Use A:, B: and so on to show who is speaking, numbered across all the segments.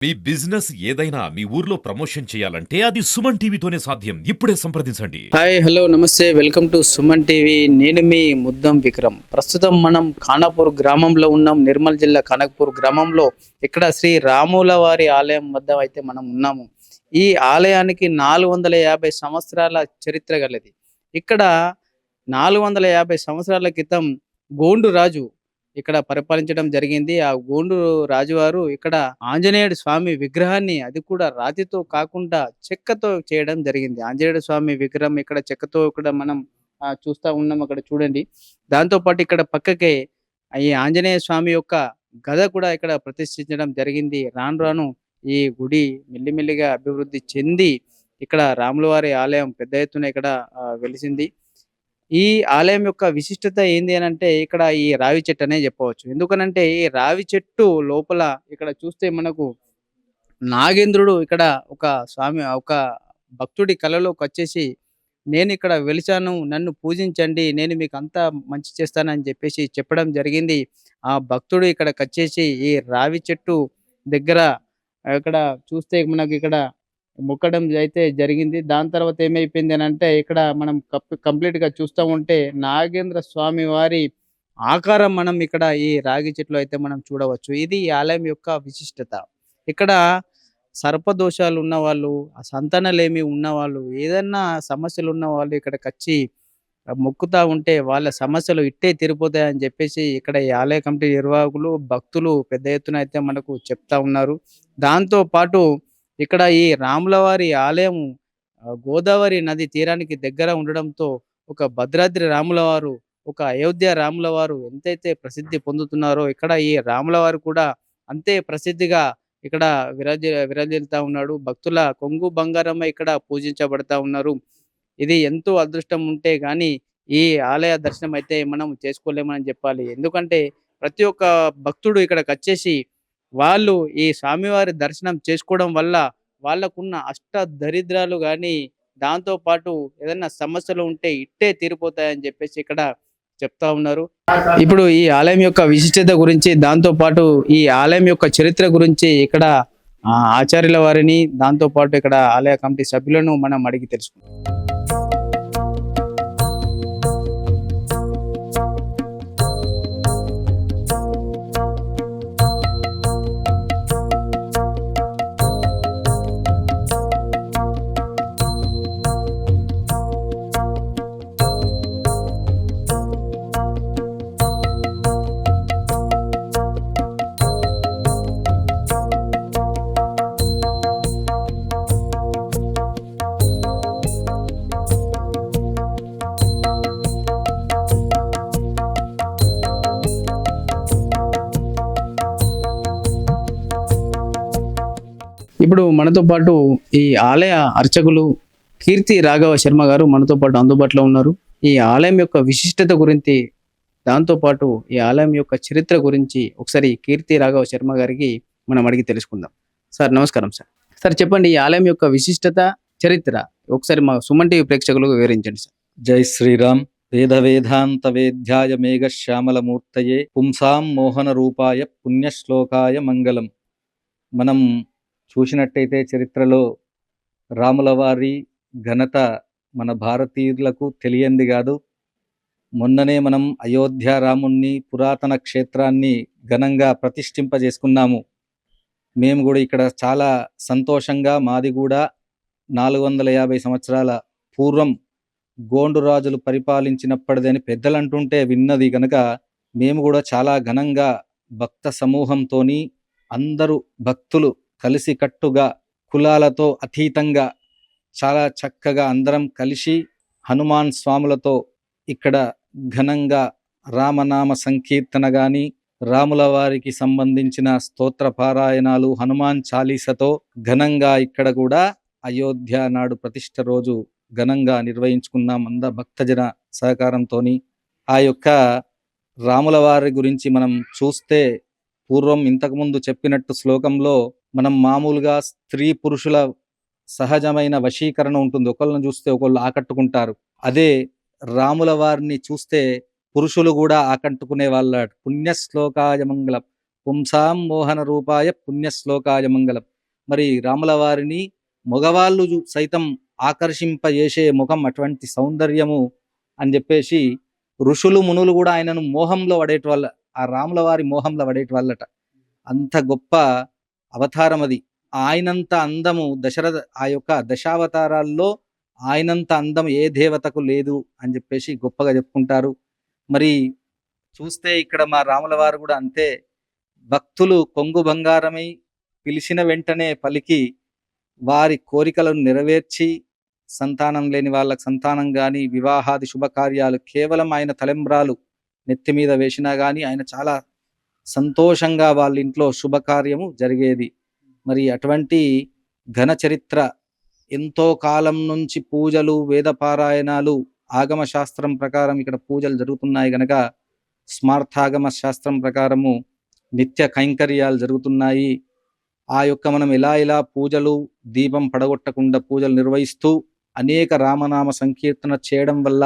A: మీ business ఏదైనా మీ ఊర్లో promotion చేయాలంటే అది సుమన్ టీవీతోనే సాధ్యం. ఇప్పుడే సంప్రదించండి.
B: హాయ్ హలో నమస్తే వెల్కమ్ టు సుమన్ టీవీ. నేను మీ ముద్దం విక్రమ్. ప్రస్తుతం మనం ఖానాపూర్ గ్రామంలో ఉన్నాం. నిర్మల్ జిల్లా ఖానాపూర్ గ్రామంలో ఇక్కడ శ్రీ రాముల వారి ఆలయం వద్ద అయితే మనం ఉన్నాము. ఈ ఆలయానికి 450 సంవత్సరాల చరిత్ర గలది. ఇక్కడ 450 సంవత్సరాల క్రితం గోండు రాజు ఇక్కడ పరిపాలించడం జరిగింది. ఆ గోండు రాజువారు ఇక్కడ ఆంజనేయుడు స్వామి విగ్రహాన్ని, అది కూడా రాతితో కాకుండా చెక్కతో చేయడం జరిగింది. ఆంజనేయుడు స్వామి విగ్రహం ఇక్కడ చెక్కతో ఇక్కడ మనం చూస్తా ఉన్నాం. అక్కడ చూడండి. దాంతో పాటు ఇక్కడ పక్కకే ఈ ఆంజనేయ స్వామి యొక్క గద కూడా ఇక్కడ ప్రతిష్ఠించడం జరిగింది. రాను రాను ఈ గుడి మెల్లిమెల్లిగా అభివృద్ధి చెంది ఇక్కడ రాములవారి ఆలయం పెద్ద ఎత్తున ఇక్కడ వెలిసింది. ఈ ఆలయం యొక్క విశిష్టత ఏంది అనంటే ఇక్కడ ఈ రావి చెట్టు అనే చెప్పవచ్చు. ఎందుకనంటే ఈ రావి చెట్టు లోపల ఇక్కడ చూస్తే మనకు నాగేంద్రుడు ఇక్కడ ఒక భక్తుడి కలలోకొచ్చేసి, నేను ఇక్కడ వెలిసాను, నన్ను పూజించండి, నేను మీకు అంతా మంచి చేస్తానని చెప్పేసి చెప్పడం జరిగింది. ఆ భక్తుడు ఇక్కడికొచ్చేసి ఈ రావి చెట్టు దగ్గర ఇక్కడ చూస్తే మనకి ఇక్కడ మొక్కడం అయితే జరిగింది. దాని తర్వాత ఏమైపోయింది అనంటే ఇక్కడ మనం కంప్లీట్‌గా చూస్తా ఉంటే నాగేంద్ర స్వామి వారి ఆకారం మనం ఇక్కడ ఈ రాగి చెట్లు అయితే మనం చూడవచ్చు. ఇది ఈ ఆలయం యొక్క విశిష్టత. ఇక్కడ సర్పదోషాలు ఉన్నవాళ్ళు, సంతానలేమి ఉన్నవాళ్ళు, ఏదన్నా సమస్యలు ఉన్నవాళ్ళు ఇక్కడికొచ్చి మొక్కుతా ఉంటే వాళ్ళ సమస్యలు ఇట్టే తీరిపోతాయని చెప్పేసి ఇక్కడ ఈ ఆలయ కమిటీ నిర్వాహకులు, భక్తులు పెద్ద ఎత్తున అయితే మనకు చెప్తా ఉన్నారు. దాంతో పాటు ఇక్కడ ఈ రాములవారి ఆలయం గోదావరి నది తీరానికి దగ్గర ఉండడంతో ఒక భద్రాద్రి రాములవారు, ఒక అయోధ్య రాములవారు ఎంతైతే ప్రసిద్ధి పొందుతున్నారో ఇక్కడ ఈ రాములవారు కూడా అంతే ప్రసిద్ధిగా ఇక్కడ విరాజిల్లుతా ఉన్నాడు. భక్తుల కొంగు బంగారమై ఇక్కడ పూజించబడతా ఉన్నారు. ఇది ఎంతో అదృష్టం ఉంటే గాని ఈ ఆలయ దర్శనం అయితే మనం చేసుకోలేమని చెప్పాలి. ఎందుకంటే ప్రతి ఒక్క భక్తుడు ఇక్కడికొచ్చేసి వాళ్ళు ఈ స్వామివారి దర్శనం చేసుకోవడం వల్ల వాళ్ళకున్న అష్ట దరిద్రాలు గాని, దాంతో పాటు ఏదన్నా సమస్యలు ఉంటే ఇట్టే తీరిపోతాయని చెప్పేసి ఇక్కడ చెప్తా ఉన్నారు. ఇప్పుడు ఈ ఆలయం యొక్క విశిష్టత గురించి, దాంతో పాటు ఈ ఆలయం యొక్క చరిత్ర గురించి ఇక్కడ ఆచార్యుల వారిని, దాంతో పాటు ఇక్కడ ఆలయ కమిటీ సభ్యులను మనం అడిగి తెలుసుకుందాం. ఇప్పుడు మనతో పాటు ఈ ఆలయ అర్చకులు కీర్తి రాఘవ శర్మ గారు మనతో పాటు అందుబాటులో ఉన్నారు. ఈ ఆలయం యొక్క విశిష్టత గురించి, దాంతో పాటు ఈ ఆలయం యొక్క చరిత్ర గురించి ఒకసారి కీర్తి రాఘవ శర్మ గారికి మనం అడిగి తెలుసుకుందాం. సార్ నమస్కారం సార్. సార్ చెప్పండి, ఈ ఆలయం యొక్క విశిష్టత, చరిత్ర ఒకసారి మా సుమన్ టీవీ ప్రేక్షకులకు వివరించండి సార్.
C: జై శ్రీరామ్. వేద వేదాంత వేద్యాయ మేఘ శ్యామలమూర్తయే పుంసాం మోహన రూపాయ పుణ్యశ్లోకాయ మంగళం. మనం చూసినట్టయితే చరిత్రలో రాములవారి ఘనత మన భారతీయులకు తెలియంది కాదు. మొన్ననే మనం అయోధ్య రాముణ్ణి, పురాతన క్షేత్రాన్ని ఘనంగా ప్రతిష్ఠింపజేసుకున్నాము. మేము కూడా ఇక్కడ చాలా సంతోషంగా, మాది కూడా 450 సంవత్సరాల పూర్వం గోండు రాజులు పరిపాలించినప్పటిదని పెద్దలు అంటుంటే విన్నది కనుక మేము కూడా చాలా ఘనంగా భక్త సమూహంతోని, అందరూ భక్తులు కలిసి కట్టుగా, కులాలతో అతీతంగా చాలా చక్కగా అందరం కలిసి హనుమాన్ స్వాములతో ఇక్కడ ఘనంగా రామనామ సంకీర్తన గాని, రాముల వారికి సంబంధించిన స్తోత్ర పారాయణాలు, హనుమాన్ చాలీసతో ఘనంగా ఇక్కడ కూడా అయోధ్య నాడు ప్రతిష్ఠ రోజు ఘనంగా నిర్వహించుకున్నాం భక్తజన సహకారంతోని. ఆ యొక్క రాముల వారి గురించి మనం చూస్తే పూర్వం ఇంతకుముందు చెప్పినట్టు శ్లోకంలో మనం మామూలుగా స్త్రీ పురుషుల సహజమైన వశీకరణ ఉంటుంది. ఒకళ్ళని చూస్తే ఒకళ్ళు ఆకట్టుకుంటారు. అదే రాముల వారిని చూస్తే పురుషులు కూడా ఆకట్టుకునే వాళ్ళ పుణ్యశ్లోకాయ మంగళం. పుంసాం మోహన రూపాయ పుణ్యశ్లోకాయ మంగళం. మరి రాముల వారిని మగవాళ్ళు సైతం ఆకర్షింపజేసే ముఖం, అటువంటి సౌందర్యము అని చెప్పేసి ఋషులు మునులు కూడా ఆయనను మోహంలో పడేటి వాళ్ళ, ఆ రాముల వారి మోహంలో పడేటి వాళ్ళట. అంత గొప్ప అవతారం అది. ఆయనంత అందము ఆ యొక్క దశావతారాల్లో ఆయనంత అందం ఏ దేవతకు లేదు అని చెప్పేసి గొప్పగా చెప్పుకుంటారు. మరి చూస్తే ఇక్కడ మా రాముల వారు కూడా అంతే. భక్తులు కొంగు బంగారమై పిలిచిన వెంటనే పలికి వారి కోరికలను నెరవేర్చి, సంతానం లేని వాళ్ళకి సంతానం కానీ, వివాహాది శుభకార్యాలు కేవలం ఆయన తలెంబ్రాలు నెత్తి మీద వేసినా కానీ ఆయన చాలా సంతోషంగా వాళ్ళ ఇంట్లో శుభకార్యము జరిగేది. మరి అటువంటి ఘన చరిత్ర, ఎంతో కాలం నుంచి పూజలు, వేద పారాయణాలు, ఆగమ శాస్త్రం ప్రకారం ఇక్కడ పూజలు జరుగుతున్నాయి గనక స్మార్థాగమ శాస్త్రం ప్రకారము నిత్య కైంకర్యాలు జరుగుతున్నాయి. ఆ యొక్క మనం ఎలా పూజలు, దీపం పడగొట్టకుండా పూజలు నిర్వహిస్తూ అనేక రామనామ సంకీర్తన చేయడం వల్ల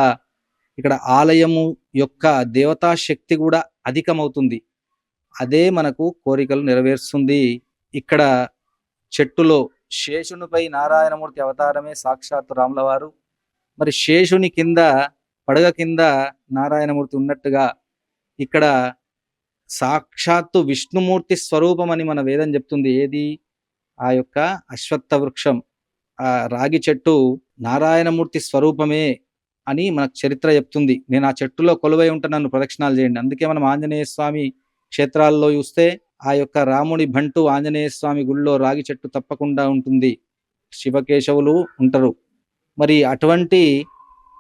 C: ఇక్కడ ఆలయము యొక్క దేవతా శక్తి కూడా అధికమవుతుంది. అదే మనకు కోరికలు నెరవేరుస్తుంది. ఇక్కడ చెట్టులో శేషునిపై నారాయణమూర్తి అవతారమే సాక్షాత్తు రాముల వారు. మరి శేషుని కింద, పడగ కింద నారాయణమూర్తి ఉన్నట్టుగా ఇక్కడ సాక్షాత్తు విష్ణుమూర్తి స్వరూపం అని మన వేదం చెప్తుంది. ఏది? ఆ యొక్క అశ్వత్థ వృక్షం, ఆ రాగి చెట్టు నారాయణమూర్తి స్వరూపమే అని మనకు చరిత్ర చెప్తుంది. నేను ఆ చెట్టులో కొలువై ఉంటే నన్ను ప్రదక్షిణాలు చేయండి. అందుకే మనం ఆంజనేయ స్వామి క్షేత్రాల్లో చూస్తే ఆ యొక్క రాముడి బంటు ఆంజనేయ స్వామి గుళ్ళో రాగి చెట్టు తప్పకుండా ఉంటుంది, శివకేశవులు ఉంటారు. మరి అటువంటి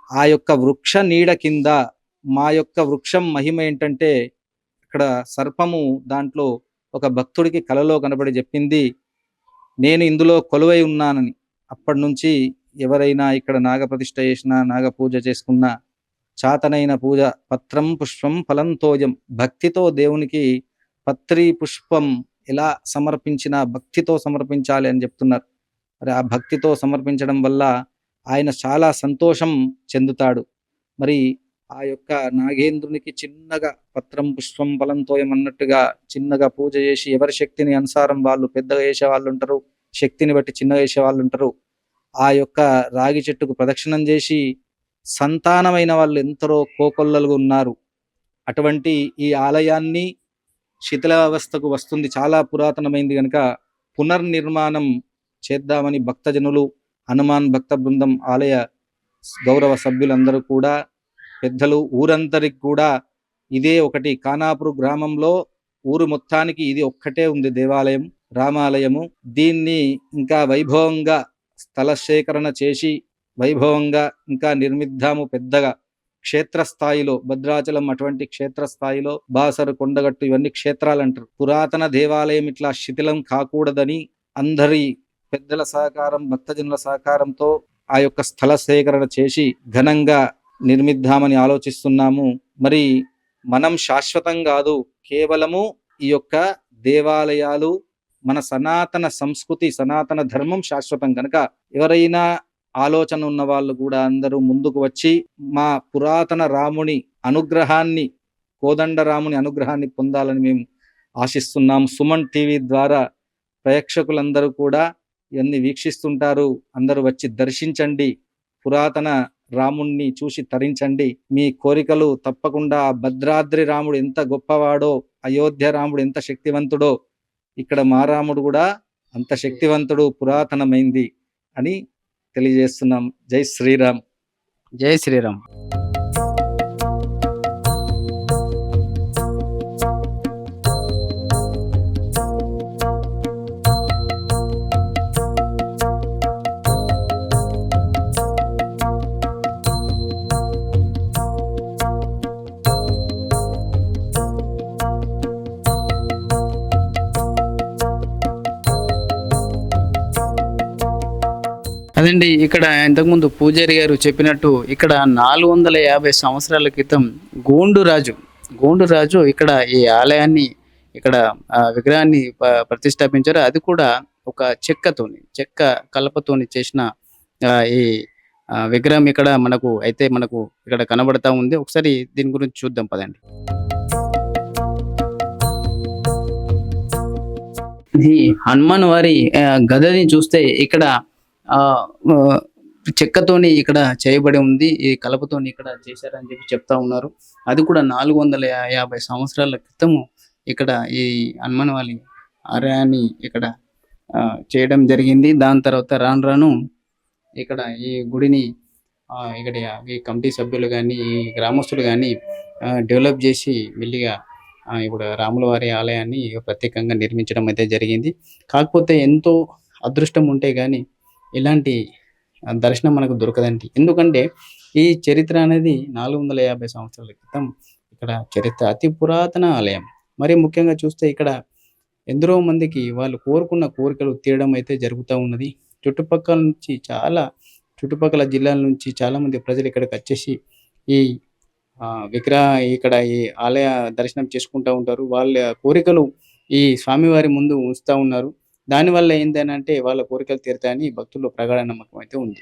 C: ఆ యొక్క వృక్ష నీడ కింద మా యొక్క వృక్షం మహిమ ఏంటంటే, ఇక్కడ సర్పము దాంట్లో ఒక భక్తుడికి కలలో కనబడి చెప్పింది, నేను ఇందులో కొలువై ఉన్నానని. అప్పటి నుంచి ఎవరైనా ఇక్కడ నాగప్రతిష్ఠ చేసినా, నాగ పూజ చేసుకున్నా, చాతనైన పూజ పత్రం పుష్పం ఫలం తోయం, భక్తితో దేవునికి పత్రి పుష్పం ఎలా సమర్పించినా భక్తితో సమర్పించాలి అని చెప్తున్నారు. మరి ఆ భక్తితో సమర్పించడం వల్ల ఆయన చాలా సంతోషం చెందుతాడు. మరి ఆ యొక్క నాగేంద్రునికి చిన్నగా పత్రం పుష్పం ఫలం తోయం అన్నట్టుగా చిన్నగా పూజ చేసి, ఎవరి శక్తిని అనుసారం వాళ్ళు పెద్దగా చేసే వాళ్ళు ఉంటారు, శక్తిని బట్టి చిన్నగా చేసే వాళ్ళు ఉంటారు. ఆ యొక్క రాగి చెట్టుకు ప్రదక్షిణం చేసి సంతానమైన వాళ్ళు ఎంతరో కోకొల్లలుగా ఉన్నారు. అటువంటి ఈ ఆలయాన్ని శిథిలావస్థకు వస్తుంది, చాలా పురాతనమైంది కనుక పునర్నిర్మాణం చేద్దామని భక్తజనులు, హనుమాన్ భక్త బృందం, ఆలయ గౌరవ సభ్యులందరూ కూడా, పెద్దలు, ఊరందరికి కూడా ఇదే ఒకటి. ఖానాపూర్ గ్రామంలో ఊరు మొత్తానికి ఇది ఒక్కటే ఉంది దేవాలయం, రామాలయము. దీన్ని ఇంకా వైభవంగా స్థల సేకరణ చేసి వైభవంగా ఇంకా నిర్మిద్దాము పెద్దగా. క్షేత్రస్థాయిలో భద్రాచలం అటువంటి క్షేత్రస్థాయిలో, బాసరు, కొండగట్టు ఇవన్నీ క్షేత్రాలు అంటారు. పురాతన దేవాలయం ఇట్లా శిథిలం కాకూడదని అందరి పెద్దల సహకారం, భక్తజనుల సహకారంతో ఆ యొక్క స్థల సేకరణ చేసి ఘనంగా నిర్మిద్దామని ఆలోచిస్తున్నాము. మరి మనం శాశ్వతం కాదు, కేవలము ఈ యొక్క దేవాలయాలు, మన సనాతన సంస్కృతి, సనాతన ధర్మం శాశ్వతం కనుక ఎవరైనా ఆలోచన ఉన్న వాళ్ళు కూడా అందరూ ముందుకు వచ్చి మా పురాతన రాముని అనుగ్రహాన్ని, కోదండ రాముని అనుగ్రహాన్ని పొందాలని మేము ఆశిస్తున్నాం. సుమన్ టీవీ ద్వారా ప్రేక్షకులందరూ కూడా ఇవన్నీ వీక్షిస్తుంటారు. అందరూ వచ్చి దర్శించండి, పురాతన రాముణ్ణి చూసి తరించండి. మీ కోరికలు తప్పకుండా, భద్రాద్రి రాముడు ఎంత గొప్పవాడో, అయోధ్య రాముడు ఎంత శక్తివంతుడో, ఇక్కడ మా రాముడు కూడా అంత శక్తివంతుడు, పురాతనమైంది అని తెలియజేస్తున్నాం. జై శ్రీరామ్.
B: జై శ్రీరామ్. అదండి, ఇక్కడ ఇంతకుముందు పూజారి గారు చెప్పినట్టు ఇక్కడ 450 సంవత్సరాల క్రితం గోండు రాజు ఇక్కడ ఈ ఆలయాన్ని, ఇక్కడ విగ్రహాన్ని ప్రతిష్టాపించారు. అది కూడా ఒక చెక్క కలపతోని చేసిన ఈ విగ్రహం ఇక్కడ మనకు ఇక్కడ కనబడతా ఉంది. ఒకసారి దీని గురించి చూద్దాం పదండి. ఈ హనుమాన్ వారి గదని చూస్తే ఇక్కడ ఆ ఆ, చెక్కతోని ఇక్కడ చేయబడి ఉంది. ఈ కలపతోని ఇక్కడ చేశారని చెప్పి చెప్తా ఉన్నారు. అది కూడా 450 సంవత్సరాల క్రితము ఇక్కడ ఈ హనుమాన్ వారి ఆలయాన్ని ఇక్కడ చేయడం జరిగింది. దాని తర్వాత రాను రాను ఇక్కడ ఈ గుడిని ఇక్కడ ఈ కమిటీ సభ్యులు కానీ ఈ గ్రామస్తులు కానీ డెవలప్ చేసి మెల్లిగా ఇప్పుడు రాముల వారి ఆలయాన్ని ప్రత్యేకంగా నిర్మించడం అయితే జరిగింది. కాకపోతే ఎంతో అదృష్టం ఉంటే గాని ఇలాంటి దర్శనం మనకు దొరకదండి. ఎందుకంటే ఈ చరిత్ర అనేది 450 సంవత్సరాల క్రితం ఇక్కడ చరిత్ర అతి పురాతన ఆలయం. మరి ముఖ్యంగా చూస్తే ఇక్కడ ఎందరో మందికి వాళ్ళు కోరుకున్న కోరికలు తీరడం అయితే జరుగుతూ ఉన్నది. చుట్టుపక్కల నుంచి చుట్టుపక్కల జిల్లాల నుంచి చాలా మంది ప్రజలు ఇక్కడికి వచ్చేసి ఈ విగ్రహ ఇక్కడ ఈ ఆలయ దర్శనం చేసుకుంటా ఉంటారు. వాళ్ళ కోరికలు ఈ స్వామివారి ముందు ఉంచుతా ఉన్నారు. దానివల్ల ఏందనంటే వాళ్ళ కోరికలు తీరుతాయని భక్తుల్లో ప్రగాఢ నమ్మకం అయితే ఉంది.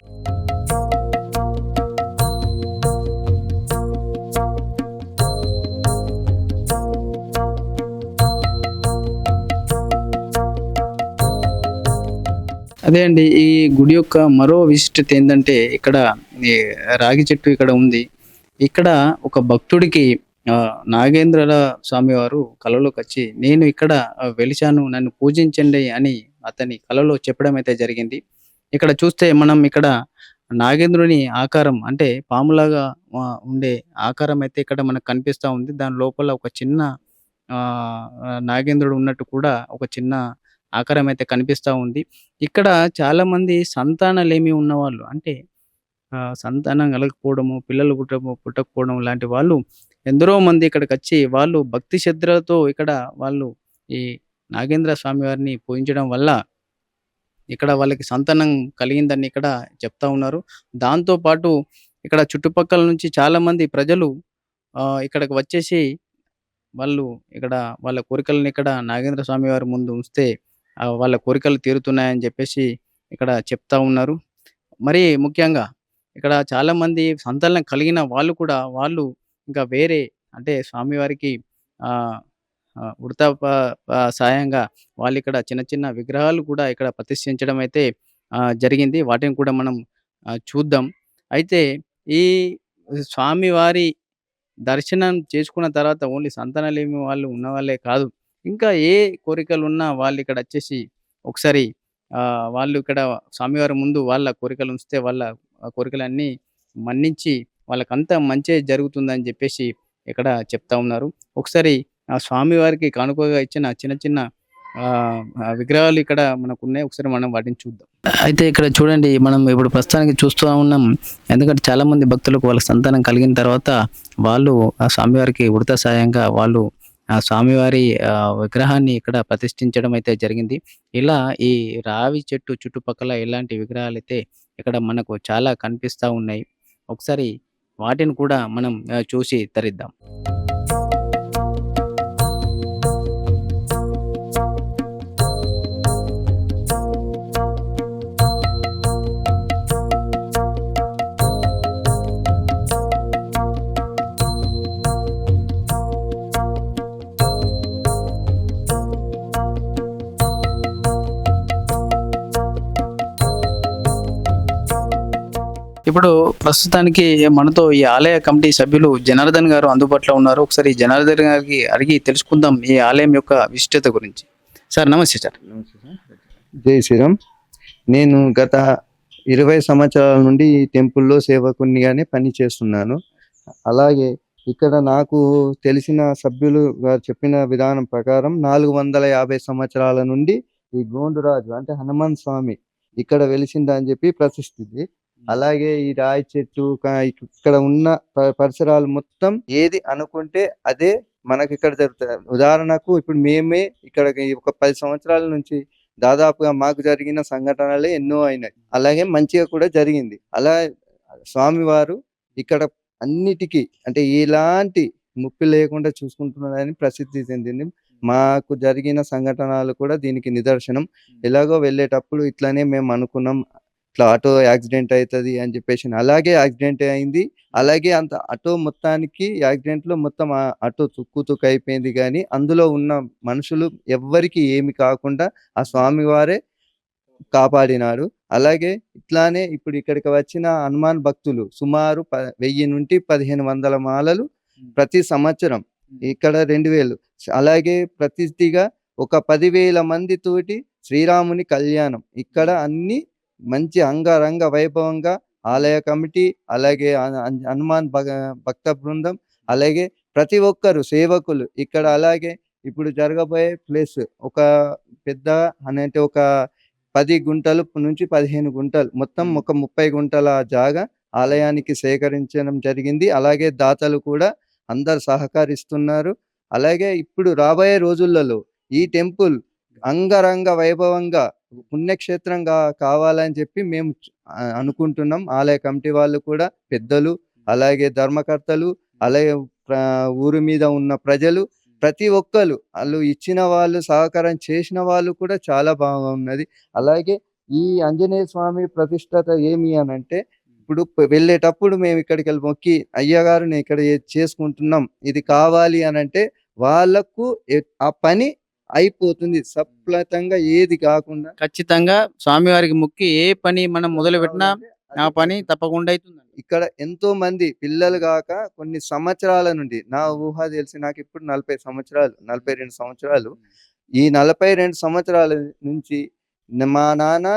B: అదే అండి. ఈ గుడి యొక్క మరో విశిష్టత ఏందంటే ఇక్కడ ఈ రాగి చెట్టు ఇక్కడ ఉంది. ఇక్కడ ఒక భక్తుడికి నాగేంద్రల స్వామివారు కలలోకొచ్చి నేను ఇక్కడ వెలిశాను, నన్ను పూజించండి అని అతని కలలో చెప్పడం అయితే జరిగింది. ఇక్కడ చూస్తే మనం ఇక్కడ నాగేంద్రుని ఆకారం అంటే పాములాగా ఉండే ఆకారం అయితే ఇక్కడ మనకు కనిపిస్తా ఉంది. దాని లోపల ఒక చిన్న నాగేంద్రుడు ఉన్నట్టు కూడా ఒక చిన్న ఆకారం అయితే కనిపిస్తా ఉంది. ఇక్కడ చాలామంది సంతానలేమి ఉన్నవాళ్ళు అంటే సంతానం కలగకపోవడము, పిల్లలు పుట్టకపోవడం లాంటి వాళ్ళు ఎందరో మంది ఇక్కడికొచ్చి వాళ్ళు భక్తి శ్రద్ధలతో ఇక్కడ వాళ్ళు ఈ నాగేంద్ర స్వామి వారిని పూజించడం వల్ల ఇక్కడ వాళ్ళకి సంతానం కలిగిందని ఇక్కడ చెప్తా ఉన్నారు. దాంతో పాటు ఇక్కడ చుట్టుపక్కల నుంచి చాలామంది ప్రజలు ఇక్కడికి వచ్చేసి వాళ్ళు ఇక్కడ వాళ్ళ కోరికలను ఇక్కడ నాగేంద్ర స్వామి వారి ముందు ఉంచితే వాళ్ళ కోరికలు తీరుతున్నాయని చెప్పేసి ఇక్కడ చెప్తా ఉన్నారు. మరి ముఖ్యంగా ఇక్కడ చాలామంది సంతానం కలిగిన వాళ్ళు కూడా వాళ్ళు ఇంకా వేరే అంటే స్వామివారికి ఆహ్, ఉడతా సాయంగా వాళ్ళిక్కడ చిన్న చిన్న విగ్రహాలు కూడా ఇక్కడ ప్రతిష్ఠించడం అయితే జరిగింది. వాటిని కూడా మనం చూద్దాం. అయితే ఈ స్వామివారి దర్శనం చేసుకున్న తర్వాత ఓన్లీ సంతానలేమి వాళ్ళు ఉన్నవాళ్ళే కాదు. ఇంకా ఏ కోరికలున్నా వాళ్ళిక్కడొచ్చేసి ఒకసారి వాళ్ళు ఇక్కడ స్వామివారి ముందు వాళ్ళ కోరికలు ఉంచితే వాళ్ళ కోరికలన్నీ మన్నించి వాళ్ళకంతా మంచే జరుగుతుందని జెప్పేసి ఇక్కడ చెప్తా ఉన్నారు. ఒకసారి ఆ స్వామివారికి కానుకగా ఇచ్చిన చిన్న చిన్న విగ్రహాలు ఇక్కడ మనకున్నాయి. ఒకసారి మనం వాటిని చూద్దాం. అయితే ఇక్కడ చూడండి మనం ఇప్పుడు ప్రస్తుతానికి చూస్తూ ఉన్నాం. ఎందుకంటే చాలామంది భక్తులకు వాళ్ళ సంతానం కలిగిన తర్వాత వాళ్ళు ఆ స్వామివారికి ఉడత సాయంగా వాళ్ళు ఆ స్వామివారి విగ్రహాన్ని ఇక్కడ ప్రతిష్ఠించడం అయితే జరిగింది. ఇలా ఈ రావి చెట్టు చుట్టుపక్కల ఇలాంటి విగ్రహాలైతే ఇక్కడ మనకు చాలా కనిపిస్తా ఉన్నాయి. ఒకసారి వాటిని కూడా మనం చూసి తరిద్దాం. ఇప్పుడు ప్రస్తుతానికి మనతో ఈ ఆలయ కమిటీ సభ్యులు జనార్దన్ గారు అందుబాటులో ఉన్నారు. ఒకసారి జనార్దన్ గారికి అడిగి తెలుసుకుందాం ఈ ఆలయం యొక్క విశిష్టత గురించి. సార్ నమస్తే సార్.
D: జై శ్రీరామ్. నేను గత 20 సంవత్సరాల నుండి ఈ టెంపుల్లో సేవకునిగానే పని చేస్తున్నాను. అలాగే ఇక్కడ నాకు తెలిసిన సభ్యులు గారు చెప్పిన విధానం ప్రకారం 450 సంవత్సరాల నుండి ఈ గోండురాజు అంటే హనుమాన్ స్వామి ఇక్కడ వెలిసిందని చెప్పి ప్రతిష్ఠితి. అలాగే ఈ రాయి చెట్టు ఇక్కడ ఉన్న పరిసరాలు మొత్తం ఏది అనుకుంటే అదే మనకి ఇక్కడ జరుగుతుంది. ఉదాహరణకు ఇప్పుడు మేమే ఇక్కడ ఒక 10 సంవత్సరాల నుంచి దాదాపుగా మాకు జరిగిన సంఘటనలే ఎన్నో అయినాయి. అలాగే మంచిగా కూడా జరిగింది. అలా స్వామివారు ఇక్కడ అన్నిటికీ అంటే ఎలాంటి ముప్పి లేకుండా చూసుకుంటున్నారని ప్రసిద్ధి చెందింది. మాకు జరిగిన సంఘటనలు కూడా దీనికి నిదర్శనం. ఎలాగో వెళ్ళేటప్పుడు ఇట్లానే మేము అనుకున్నాం. ఇట్లా ఆటో యాక్సిడెంట్ అవుతుంది అని చెప్పేసి అలాగే యాక్సిడెంట్ అయింది. అలాగే అంత ఆటో మొత్తానికి యాక్సిడెంట్‌లో మొత్తం ఆటో తుక్కు తుక్కు అయిపోయింది గానీ, అందులో ఉన్న మనుషులు ఎవ్వరికీ ఏమి కాకుండా ఆ స్వామివారే కాపాడినాడు. అలాగే ఇట్లానే ఇప్పుడు ఇక్కడికి వచ్చిన హనుమాన్ భక్తులు సుమారు 1000-1500 మాలలు ప్రతి సంవత్సరం. ఇక్కడ 2000 అలాగే ప్రతిష్ఠిగా ఒక 10,000 మందితోటి శ్రీరాముని కళ్యాణం. ఇక్కడ అన్ని మంచి అంగరంగ వైభవంగా ఆలయ కమిటీ, అలాగే హనుమాన్ భక్త బృందం, అలాగే ప్రతి ఒక్కరు సేవకులు ఇక్కడ అలాగే ఇప్పుడు జరగబోయే ప్లేస్ ఒక పెద్ద అంటే ఒక 10 గుంటలు నుంచి 15 గుంటలు మొత్తం ఒక 30 గుంటల జాగా ఆలయానికి సేకరించడం జరిగింది. అలాగే దాతలు కూడా అందరు సహకరిస్తున్నారు. అలాగే ఇప్పుడు రాబోయే రోజులలో ఈ టెంపుల్ అంగరంగ వైభవంగా పుణ్యక్షేత్రంగా కావాలని చెప్పి మేము అనుకుంటున్నాం. ఆలయ కమిటీ వాళ్ళు కూడా పెద్దలు, అలాగే ధర్మకర్తలు, అలాగే ఊరు మీద ఉన్న ప్రజలు ప్రతి ఒక్కరు ఆళ్ళు ఇచ్చిన వాళ్ళు, సహకారం చేసిన వాళ్ళు కూడా చాలా బాగున్నది. అలాగే ఈ ఆంజనేయ స్వామి ప్రతిష్టత ఏమి అనంటే, ఇప్పుడు వెళ్ళేటప్పుడు మేము ఇక్కడికెళ్ళి మొక్కి, అయ్యగారు నేను ఇక్కడ చేసుకుంటున్నాం, ఇది కావాలి అనంటే వాళ్ళకు ఆ పని అయిపోతుంది. సఫలితంగా ఏది కాకుండా
B: ఖచ్చితంగా స్వామివారికి మొక్కి ఏ పని మనం మొదలుపెట్టినా ఆ పని తప్పకుండా అయితుందండి.
D: ఇక్కడ ఎంతో మంది పిల్లలు గాక కొన్ని సంవత్సరాల నుండి నా ఊహ తెలిసి నాకిప్పుడు 40 సంవత్సరాలు, 42 సంవత్సరాలు. ఈ 42 సంవత్సరాల నుంచి మా నాన్న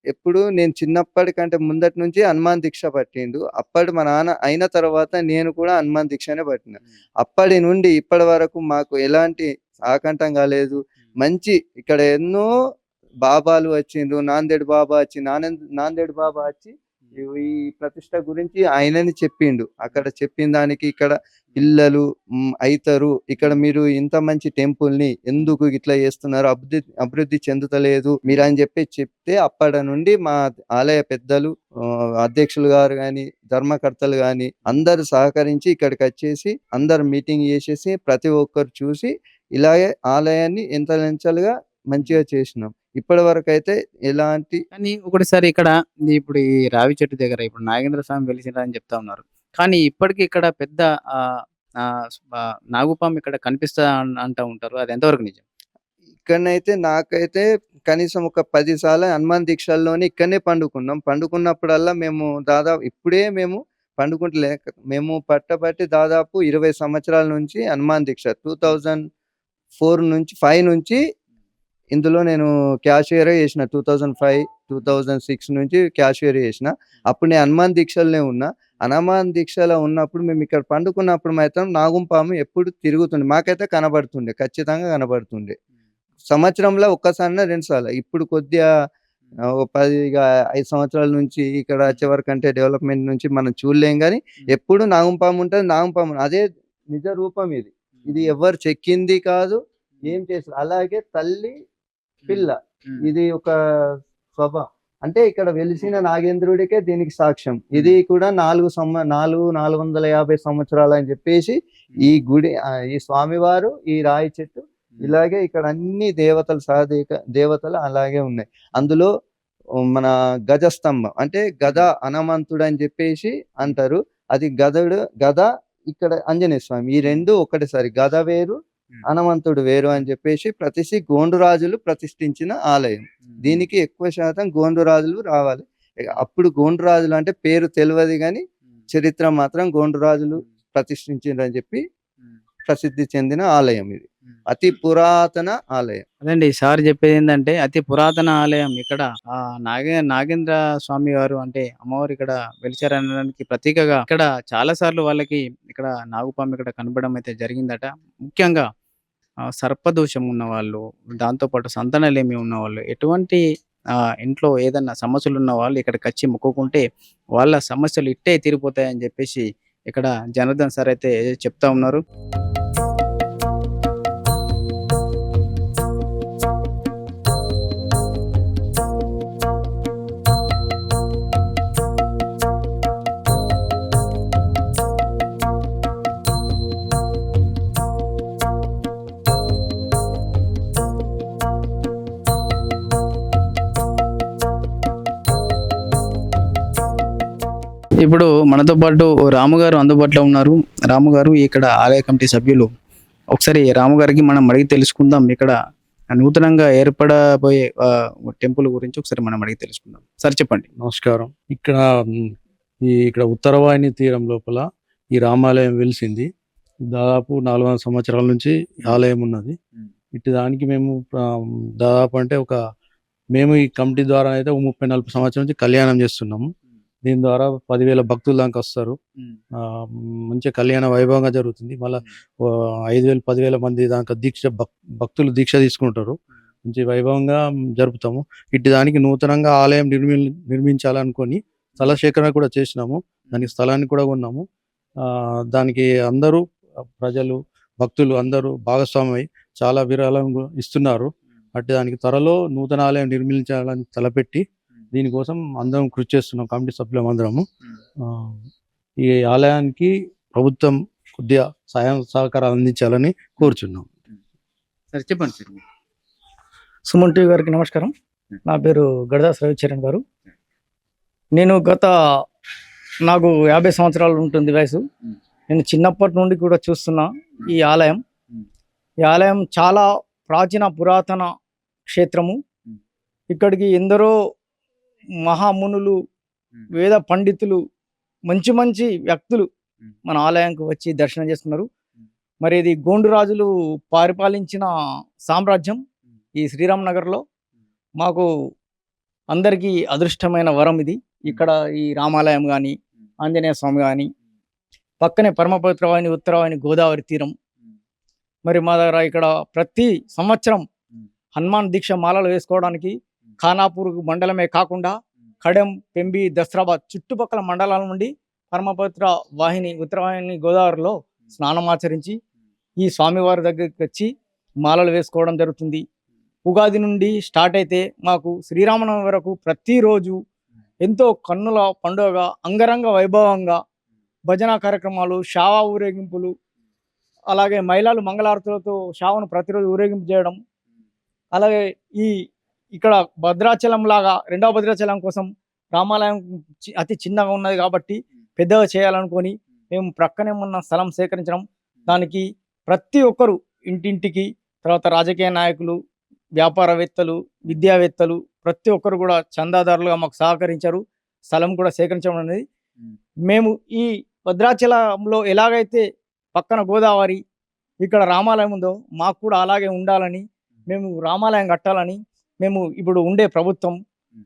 D: ఎప్పుడు నేను చిన్నప్పటి కంటే ముందటి నుంచి హనుమాన్ దీక్ష పట్టిండు. అప్పటి మా నాన్న అయిన తర్వాత నేను కూడా హనుమాన్ దీక్షనే పట్టిన. అప్పటి నుండి ఇప్పటి వరకు మాకు ఎలాంటి ఆకంఠం కాలేదు. మంచి ఇక్కడ ఎన్నో బాబాలు వచ్చిండ్రు. నాందేడ్ బాబా నాందేడ్ బాబా వచ్చి ఈ ప్రతిష్ట గురించి ఆయనని చెప్పిండు. అక్కడ చెప్పిన దానికి ఇక్కడ పిల్లలు అయితారు. ఇక్కడ మీరు ఇంత మంచి టెంపుల్‌ని ఎందుకు ఇట్లా చేస్తున్నారు? అభివృద్ధి చెందుతలేదు మీరని చెప్తే అప్పటి నుండి మా ఆలయ పెద్దలు, అధ్యక్షులు గారు గాని, ధర్మకర్తలు గాని అందరూ సహకరించి ఇక్కడికొచ్చేసి అందరూ మీటింగ్ చేసేసి ప్రతి ఒక్కరు చూసి ఇలాగే ఆలయాన్ని ఇంతలంచెలుగా మంచిగా చేసినాం. ఇప్పటి వరకైతే ఎలాంటి
B: కానీ ఒకటిసారి ఇక్కడ ఇప్పుడు ఈ రావి చెట్టు దగ్గర ఇప్పుడు నాగేంద్ర స్వామి వెలిసిండ్రని చెప్తా ఉన్నారు. కానీ ఇప్పటికి ఇక్కడ పెద్ద నాగుపాము ఇక్కడ కనిపిస్తా అంటా ఉంటారు. అది ఎంతవరకు నిజం?
D: ఇక్కడనైతే నాకైతే కనీసం ఒక 10 సార్లు హనుమాన్ దీక్షల్లోనే ఇక్కడనే పండుకున్నాం. పండుకున్నప్పుడల్లా మేము దాదాపు ఇప్పుడే మేము పండుకుంటలే. మేము పట్టబట్టి దాదాపు 20 సంవత్సరాల నుంచి హనుమాన్ దీక్ష 2005 నుంచి ఇందులో నేను క్యాషియరే చేసిన. 2005, 2006 నుంచి క్యాషియర్ చేసిన. అప్పుడు నేను హనుమాన్ దీక్షలోనే ఉన్నా. హనుమాన్ దీక్షలో ఉన్నప్పుడు మేము ఇక్కడ పండుకున్నప్పుడు మాత్రం నాగుపాము ఎప్పుడు తిరుగుతుండే. మాకైతే కనబడుతుండే. ఖచ్చితంగా కనబడుతుండే. సంవత్సరంలో ఒక్కసారైనా 2 సార్లు. ఇప్పుడు కొద్దిగా 5 సంవత్సరాల నుంచి ఇక్కడ వచ్చే వరకంటే డెవలప్‌మెంట్ నుంచి మనం చూడలేం గానీ, ఎప్పుడు నాగుపాము ఉంటది. నాగుపాము అదే నిజ రూపం ఇది. ఇది ఎవరు చెక్కింది కాదు. ఏం చేసారు అలాగే తల్లి, పిల్ల ఇది ఒక స్వభావం. అంటే ఇక్కడ వెలిసిన నాగేంద్రుడికే దీనికి సాక్ష్యం. ఇది కూడా 450 సంవత్సరాలు అని చెప్పేసి ఈ గుడి ఈ స్వామివారు, ఈ రాయి చెట్టు, ఇలాగే ఇక్కడ అన్ని దేవతలు అలాగే ఉన్నాయి. అందులో మన గజస్తంభం అంటే గద హనుమంతుడు అని చెప్పేసి అంటారు. అది గద ఇక్కడ ఆంజనేయ స్వామి. ఈ రెండు ఒకటేసారి. గద వేరు, హనుమంతుడు వేరు అని చెప్పేసి గోండు రాజులు ప్రతిష్ఠించిన ఆలయం. దీనికి ఎక్కువ శాతం గోండు రాజులు రావాలి. అప్పుడు గోండు రాజులు అంటే పేరు తెలియదు గాని చరిత్ర మాత్రం గోండు రాజులు ప్రతిష్ఠించిండ్రని చెప్పి ప్రసిద్ధి చెందిన ఆలయం ఇది. అతి పురాతన ఆలయం.
B: అదండి సార్ చెప్పేది ఏంటంటే అతి పురాతన ఆలయం. ఇక్కడ నాగేంద్ర స్వామి వారు అంటే అమ్మవారు ఇక్కడ వెలిచారనడానికి ప్రతీకగా ఇక్కడ చాలా సార్లు వాళ్ళకి ఇక్కడ నాగుపాము ఇక్కడ కనపడడం అయితే జరిగిందట. ముఖ్యంగా సర్పదోషం ఉన్నవాళ్ళు, దాంతోపాటు సంతానలేమి ఉన్నవాళ్ళు, ఎటువంటి ఇంట్లో ఏదన్నా సమస్యలు ఉన్న వాళ్ళు ఇక్కడికి వచ్చి మొక్కుకుంటే వాళ్ళ సమస్యలు ఇట్టే తీరిపోతాయని చెప్పేసి ఇక్కడ జనార్దన్ సార్ అయితే చెప్తా ఉన్నారు. ఇప్పుడు మనతో పాటు రాము గారు అందుబాటులో ఉన్నారు. రాము గారు ఇక్కడ ఆలయ కమిటీ సభ్యులు. ఒకసారి రాము గారికి మనం అడిగి తెలుసుకుందాం. ఇక్కడ నూతనంగా ఏర్పడబోయే టెంపుల్ గురించి ఒకసారి మనం అడిగి తెలుసుకుందాం. సార్ చెప్పండి.
E: నమస్కారం. ఇక్కడ ఉత్తరవాహిని తీరం లోపల ఈ రామాలయం వెలిసింది. దాదాపు 400 సంవత్సరాల నుంచి ఈ ఆలయం ఉన్నది. ఇటు దానికి మేము దాదాపు అంటే మేము ఈ కమిటీ ద్వారా అయితే 30-40 సంవత్సరాల నుంచి కళ్యాణం చేస్తున్నాము. దీని ద్వారా 10,000 భక్తులు దాకా వస్తారు. మంచిగా కళ్యాణ వైభవంగా జరుగుతుంది. మళ్ళీ 5,000-10,000 మంది దాకా భక్తులు దీక్ష తీసుకుంటారు. మంచి వైభవంగా జరుపుతాము. ఇటు దానికి నూతనంగా ఆలయం నిర్మించాలనుకొని స్థల సేకరణ కూడా చేసినాము. దానికి స్థలాన్ని కూడా కొన్నాము. దానికి అందరూ ప్రజలు భక్తులు అందరూ భాగస్వామ్యం చాలా విరాళం ఇస్తున్నారు. అట్టి దానికి త్వరలో నూతన ఆలయం నిర్మించాలని తలపెట్టి దీనికోసం అందరం కృషి చేస్తున్నాం. కమిటీ సభ్యులం అందరము. ఈ ఆలయానికి ప్రభుత్వం కొద్దిగా సాయం సహకారాలు అందించాలని కోరుచున్నాం.
B: సార్ చెప్పండి సార్.
F: సుమన్ టీవీ గారికి నమస్కారం. నా పేరు గడదాస్ రవిచరణ్ గారు. నేను నాకు 50 సంవత్సరాలు ఉంటుంది వయసు. నేను చిన్నప్పటి నుండి కూడా చూస్తున్నా ఈ ఆలయం. ఈ ఆలయం చాలా ప్రాచీన పురాతన క్షేత్రము. ఇక్కడికి ఎందరో మహామునులు, వేద పండితులు, మంచి మంచి వ్యక్తులు మన ఆలయానికి వచ్చి దర్శనం చేస్తున్నారు. మరి ఇది గోండు రాజులు పరిపాలించిన సామ్రాజ్యం ఈ శ్రీరామ్ నగర్లో. మాకు అందరికీ అదృష్టమైన వరం ఇది. ఇక్కడ ఈ రామాలయం కానీ, ఆంజనేయ స్వామి కానీ, పక్కనే పరమపవిత్రవాహిని ఉత్తరవాహిని గోదావరి తీరం. మరి మా దగ్గర ఇక్కడ ప్రతి సంవత్సరం హనుమాన్ దీక్ష మాలలు వేసుకోవడానికి ఖానాపూర్ మండలమే కాకుండా కడెం, పెంబి, దస్రాబాద్ చుట్టుపక్కల మండలాల నుండి పరమపవిత్ర వాహిని ఉత్తరవాహిని గోదావరిలో స్నానం ఆచరించి ఈ స్వామివారి దగ్గరికి వచ్చి మాలలు వేసుకోవడం జరుగుతుంది. ఉగాది నుండి స్టార్ట్ అయితే మాకు శ్రీరామనవమి వరకు ప్రతిరోజు ఎంతో కన్నుల పండుగగా అంగరంగ వైభవంగా భజన కార్యక్రమాలు, షావా ఊరేగింపులు, అలాగే మహిళలు మంగళారతులతో షావను ప్రతిరోజు ఊరేగింపు చేయడం. అలాగే ఇక్కడ భద్రాచలం లాగా రెండవ భద్రాచలం కోసం రామాలయం అతి చిన్నగా ఉన్నది కాబట్టి పెద్దగా చేయాలనుకొని మేము ప్రక్కనే ఉన్న స్థలం సేకరించడం. దానికి ప్రతి ఒక్కరు ఇంటింటికి, తర్వాత రాజకీయ నాయకులు, వ్యాపారవేత్తలు, విద్యావేత్తలు ప్రతి ఒక్కరు కూడా చందాదారులుగా మాకు సహకరించారు. స్థలం కూడా సేకరించడం అనేది. మేము ఈ భద్రాచలంలో ఎలాగైతే పక్కన గోదావరి ఇక్కడ రామాలయం ఉందో మాకు కూడా అలాగే ఉండాలని, మేము రామాలయం కట్టాలని మేము ఇప్పుడు ఉండే ప్రభుత్వం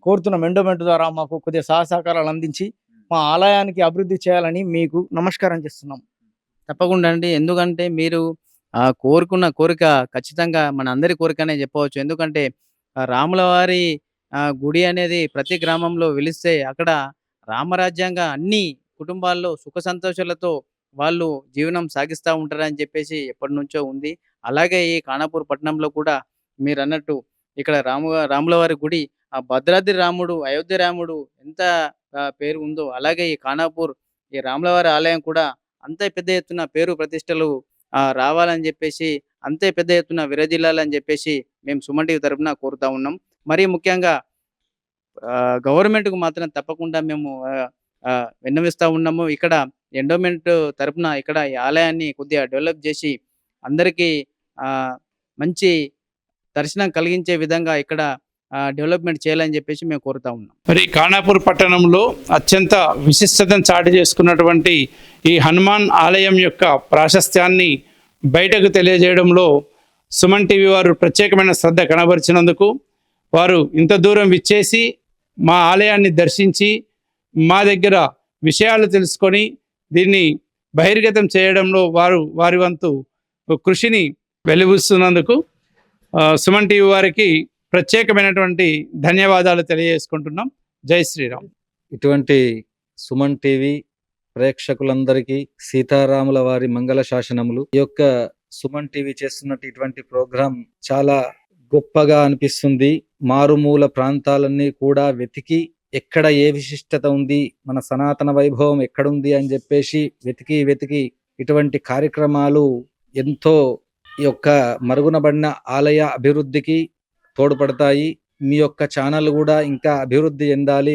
F: కోరుతున్న ఎండోమెంట్ ద్వారా మాకు కొద్దిగా సహకారాలు అందించి మా ఆలయానికి అభివృద్ధి చేయాలని మీకు నమస్కారం చేస్తున్నాం.
B: తప్పకుండా అండి. ఎందుకంటే మీరు కోరుకున్న కోరిక ఖచ్చితంగా మన అందరి కోరికనే చెప్పవచ్చు. ఎందుకంటే రాముల వారి గుడి అనేది ప్రతి గ్రామంలో వెలిస్తే అక్కడ రామరాజ్యంగా అన్ని కుటుంబాల్లో సుఖ సంతోషాలతో వాళ్ళు జీవనం సాగిస్తూ ఉంటారని చెప్పేసి ఎప్పటి నుంచో ఉంది. అలాగే ఈ ఖానాపూర్ పట్టణంలో కూడా మీరు అన్నట్టు ఇక్కడ రాముల వారి గుడి, ఆ భద్రాద్రి రాముడు, అయోధ్య రాముడు ఎంత పేరు ఉందో అలాగే ఈ ఖానాపూర్ ఈ రాములవారి ఆలయం కూడా అంతే పెద్ద ఎత్తున పేరు ప్రతిష్టలు రావాలని చెప్పేసి, అంతే పెద్ద ఎత్తున విరజిల్లాలని చెప్పేసి మేము సుమన్ టీవీ తరపున కోరుతా ఉన్నాం. మరీ ముఖ్యంగా గవర్నమెంట్కు మాత్రం తప్పకుండా మేము విన్నవిస్తూ ఉన్నాము. ఇక్కడ ఎండోమెంట్ తరపున ఇక్కడ ఈ ఆలయాన్ని కొద్దిగా డెవలప్ చేసి అందరికీ మంచి దర్శనం కలిగించే విధంగా ఇక్కడ డెవలప్మెంట్ చేయాలని చెప్పేసి మేము కోరుతా ఉన్నాం.
G: మరి ఖానాపూర్ పట్టణంలో అత్యంత విశిష్టతను చాటు చేసుకున్నటువంటి ఈ హనుమాన్ ఆలయం యొక్క ప్రాశస్త్యాన్ని బయటకు తెలియజేయడంలో సుమన్ టీవీ వారు ప్రత్యేకమైన శ్రద్ధ కనబరిచినందుకు, వారు ఇంత దూరం విచ్చేసి మా ఆలయాన్ని దర్శించి మా దగ్గర విషయాలు తెలుసుకొని దీన్ని బహిర్గతం చేయడంలో వారి వంతు కృషిని వెలిబుస్తున్నందుకు సుమన్ టీవీ వారికి ప్రత్యేకమైనటువంటి ధన్యవాదాలు తెలియజేసుకుంటున్నాం. జై శ్రీరామ్.
C: ఇటువంటి సుమన్ టీవీ ప్రేక్షకులందరికీ సీతారాముల వారి మంగళ శాసనములు. ఈ యొక్క సుమన్ టీవీ చేస్తున్నట్టు ఇటువంటి ప్రోగ్రాం చాలా గొప్పగా అనిపిస్తుంది. మారుమూల ప్రాంతాలన్నీ కూడా వెతికి ఎక్కడ ఏ విశిష్టత ఉంది, మన సనాతన వైభవం ఎక్కడుంది అని చెప్పేసి వెతికి ఇటువంటి కార్యక్రమాలు ఎంతో ఈ యొక్క మరుగునబడిన ఆలయ అభివృద్ధికి తోడ్పడతాయి. మీ యొక్క ఛానల్ కూడా ఇంకా అభివృద్ధి చెందాలి,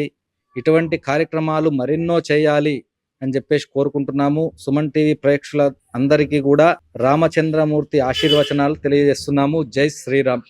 C: ఇటువంటి కార్యక్రమాలు మరెన్నో చేయాలి అని చెప్పేసి కోరుకుంటున్నాము. సుమన్ టీవీ ప్రేక్షకుల అందరికీ కూడా రామచంద్రమూర్తి ఆశీర్వచనాలు తెలియజేస్తున్నాము. జై శ్రీరామ్.